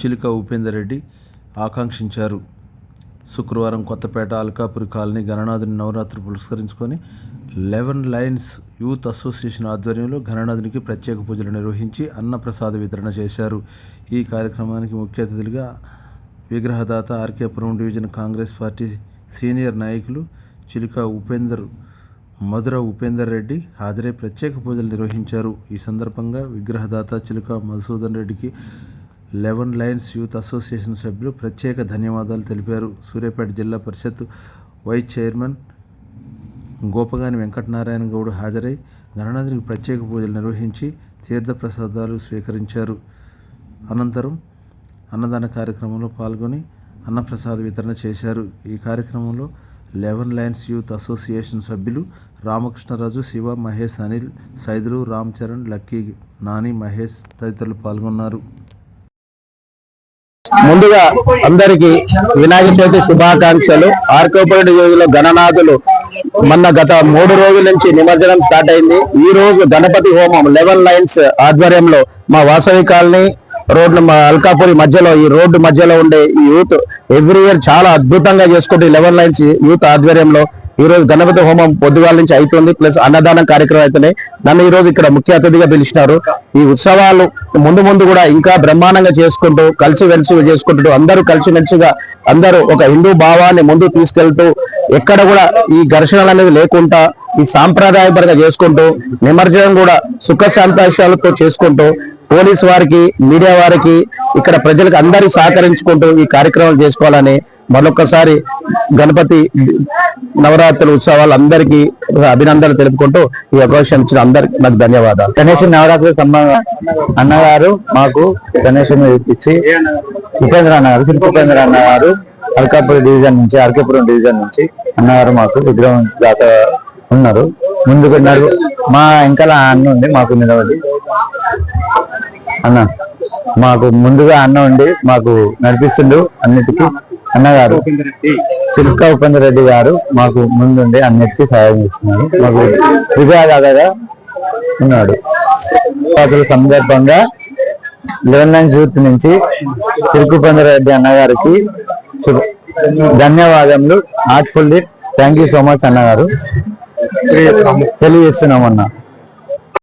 చిలుక ఉపేందర్ రెడ్డి ఆకాంక్షించారు. శుక్రవారం కొత్తపేట అల్కాపురి కాలనీ గణనాథుని నవరాత్రి పురస్కరించుకొని 11 లయన్స్ యూత్ అసోసియేషన్ ఆధ్వర్యంలో గణనాథునికి ప్రత్యేక పూజలు నిర్వహించి అన్నప్రసాద వితరణ చేశారు. ఈ కార్యక్రమానికి ముఖ్య అతిథులుగా విగ్రహదాత RK Puram division Congress party senior నాయకులు చిలుక మధుర ఉపేందర్ రెడ్డి హాజరై ప్రత్యేక పూజలు నిర్వహించారు. ఈ సందర్భంగా విగ్రహదాత చిలుక మధుసూదన్ రెడ్డికి 11 లయన్స్ యూత్ అసోసియేషన్ సభ్యులు ప్రత్యేక ధన్యవాదాలు తెలిపారు. సూర్యాపేట జిల్లా పరిషత్ వైస్ చైర్మన్ గోపగాని వెంకటనారాయణ గౌడ్ హాజరై గణనాథునికి ప్రత్యేక పూజలు నిర్వహించి తీర్థప్రసాదాలు స్వీకరించారు. అనంతరం అన్నదాన కార్యక్రమంలో పాల్గొని అన్నప్రసాద వితరణ చేశారు. ఈ కార్యక్రమంలో 11 లయన్స్ యూత్ అసోసియేషన్ సభ్యులు రామకృష్ణరాజు, శివ, మహేష్, అనిల్, సైదులు, రామ్ చరణ్, లక్కీ, నాని, మహేష్ తదితరులు పాల్గొన్నారు. ముందుగా అందరికి వినాయక చవితి శుభాకాంక్షలు. ఆర్కేపురం డివిజన్లో గణనాథులు గత 3 రోజుల నుంచి నిమజ్జనం స్టార్ట్ అయింది. ఈ రోజు గణపతి హోమం 11 లైన్స్ ఆధ్వర్యంలో మా వాసవి కాలనీ రోడ్డు అల్కాపురి మధ్యలో ఈ రోడ్డు మధ్యలో ఉండే ఈ యూత్ ఎవ్రీ ఇయర్ చాలా అద్భుతంగా చేసుకుంటూ 11 లైన్స్ యూత్ ఆధ్వర్యంలో ఈ రోజు గణపతి హోమం పొద్దుగాల నుంచి అవుతుంది. ప్లస్ అన్నదానం కార్యక్రమం అవుతున్నాయి. నన్ను ఈ రోజు ఇక్కడ ముఖ్య అతిథిగా పిలిచినారు. ఈ ఉత్సవాలు ముందు కూడా ఇంకా బ్రహ్మాండంగా చేసుకుంటూ కలిసిమెలిసి చేసుకుంటూ అందరూ కలిసిమెలిసిగా అందరూ ఒక హిందూ భావాన్ని ముందుకు తీసుకెళ్తూ ఎక్కడ కూడా ఈ ఘర్షణలు అనేది లేకుండా ఈ సాంప్రదాయపరంగా చేసుకుంటూ నిమజ్జనం కూడా సుఖ సంతోషాలతో చేసుకుంటూ పోలీసు వారికి, మీడియా వారికి, ఇక్కడ ప్రజలకు అందరికీ సహకరించుకుంటూ ఈ కార్యక్రమాలు చేసుకోవాలని మరొకసారి గణపతి నవరాత్రుల ఉత్సవాలు అందరికీ అభినందనలు తెలుపుకుంటూ ఈ అవకాశం ఇచ్చిన అందరికి నాకు ధన్యవాదాలు. గణేష్ నవరాత్రి సంబంధంగా అన్నగారు మాకు గణేష్ ఇచ్చి ఉపేంద్ర అన్నగారు, ఉపేంద్ర అన్నగారు అల్కాపురం డివిజన్ నుంచి అన్నగారు మాకు విగ్రహం దాత ఉన్నారు. ముందుకు మా వెంకల అన్న ఉంది, మాకు నిలబడి అన్న మాకు ముందుగా అన్న ఉండి మాకు నడిపిస్తుండు అన్నిటికీ. అన్నగారు చిలుక ఉపేందర్ రెడ్డి గారు మాకు ముందుండి అన్నిటికీ సహాయం చేస్తున్నారు. మాకు విజయదాతగా ఉన్నాడు. అసలు సందర్భంగా 11 లైన్స్ యూత్ నుంచి చిలుక ఉపేందర్ రెడ్డి అన్నగారికి ధన్యవాదములు. Heartfully thank you so much అన్నగారు తెలియజేస్తున్నామన్నా.